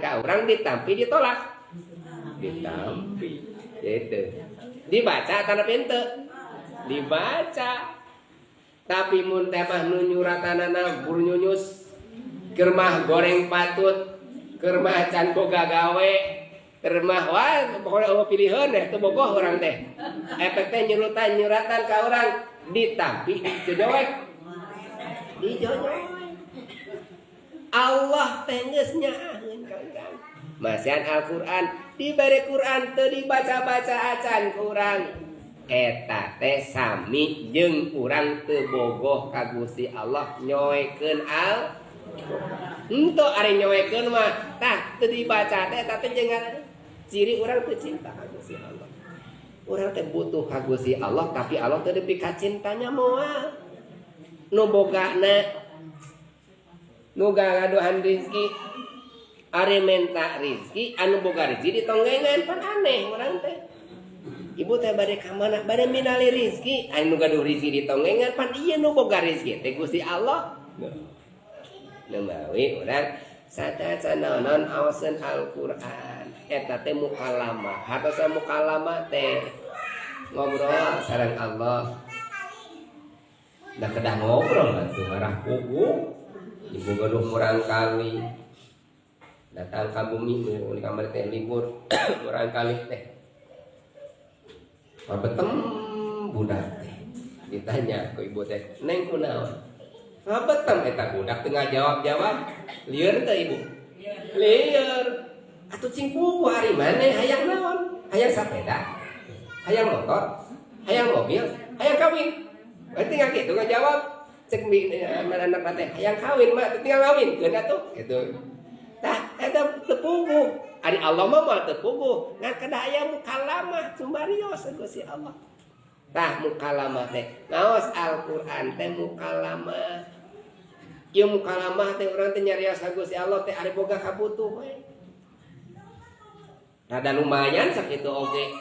ka urang ditampi ditolak. Ditampi. Gitu. Dibaca tanah pente. Dibaca. Tapi mun teh mah nu nyuratanana buru nyunyus. Keur mah goreng patut, keur mah can boga gawe, keur mah wah pokona eueuh piliheun deh teu bogoh urang teh. Efek teh nyuratan ka urang ditampi dijojoek. Dijojoek. Allah teh geus nyaaheun kangkang. Masian Al-Qur'an dibere Qur'an teu dibaca-baca acan ku urang. Eta teh sami jeung urang teu bogoh ka Gusti Allah nyoekeun al ento ari nyoekeun mah tah teu dibaca teh eta teh jangan ciri urang teu cinta ka Gusti Allah. Urang teh butuh ka Gusti Allah tapi Allah teu nepi ka cintanya moal. Nu bogana nu gaduhan rezeki ari menta rezeki anu boga rezeki ditonggengan pan aneh urang teh. Ibu teh bade ka mana? Bade minali rezeki. Anu gaduh rezeki ditonggengan pan ieu nu boga rezeki teh Gusti Allah. Nemawi urang sataca naon awasan Al-Qur'an. Eta teh mukalamah. Hartosa mukalamah teh ngobrol sareng Allah. Da kedah ngobrol atuh marah pugu. Ibu gaduh kurang kali. Datang ka bumi di kamar teh libur kurang kali teh. Pabetem budak teh ditanya ku ibu teh neng kunaon pabetem eta budak tengah jawab lieur teh ibu lieur atuh cing pugu ari maneh hayang naon hayang sapeda hayang motor hayang mobil hayang kawin tinggal kitu ngajawab cek anak teh hayang kawin mah tinggal ngawinkeun atuh kitu tah eta teu pugu. Ari Allah mah teu puguh, ngan kedah aya mukalamah sumarios Gusti Allah. Tah mukalamah teh, ngaos Al-Qur'an teh mukalamah. Ieu mukalamah teh urang teh nyarios ka Gusti Allah teh ari boga kabutuh we. Rada lumayan sakitu oge.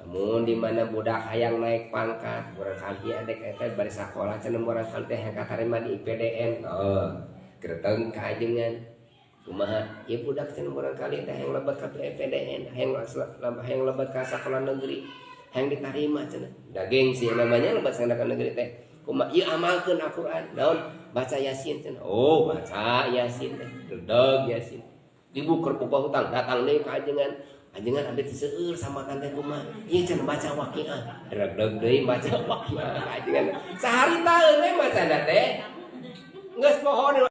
Namun di mana budak hayang naik pangkat, urang kali adek eta bari sakola cenah urang kali teh hayang katarima di IPDN. Oh, kereteng kaajengan. Kumaha ieu budak cenah barangkali teh hayang lebat ka PDN, hayang lebat ka sakola negeri, hayang ditarima cenah. Da gengsi namanya lebat ka negeri teh. Kumaha ieu amalkeun Al-Qur'an. Naon? Baca Yasin cenah. Oh, baca Yasin teh. Dedeg Yasin. Dibuker boga hutang, datang deui ka ajengan. Ajengan abdi seueur samakan teh kumaha? Ieu cenah baca Waqiah. Dedeg deui baca Waqiah ka ajengan. Saharita euneu macana teh. Geus pohon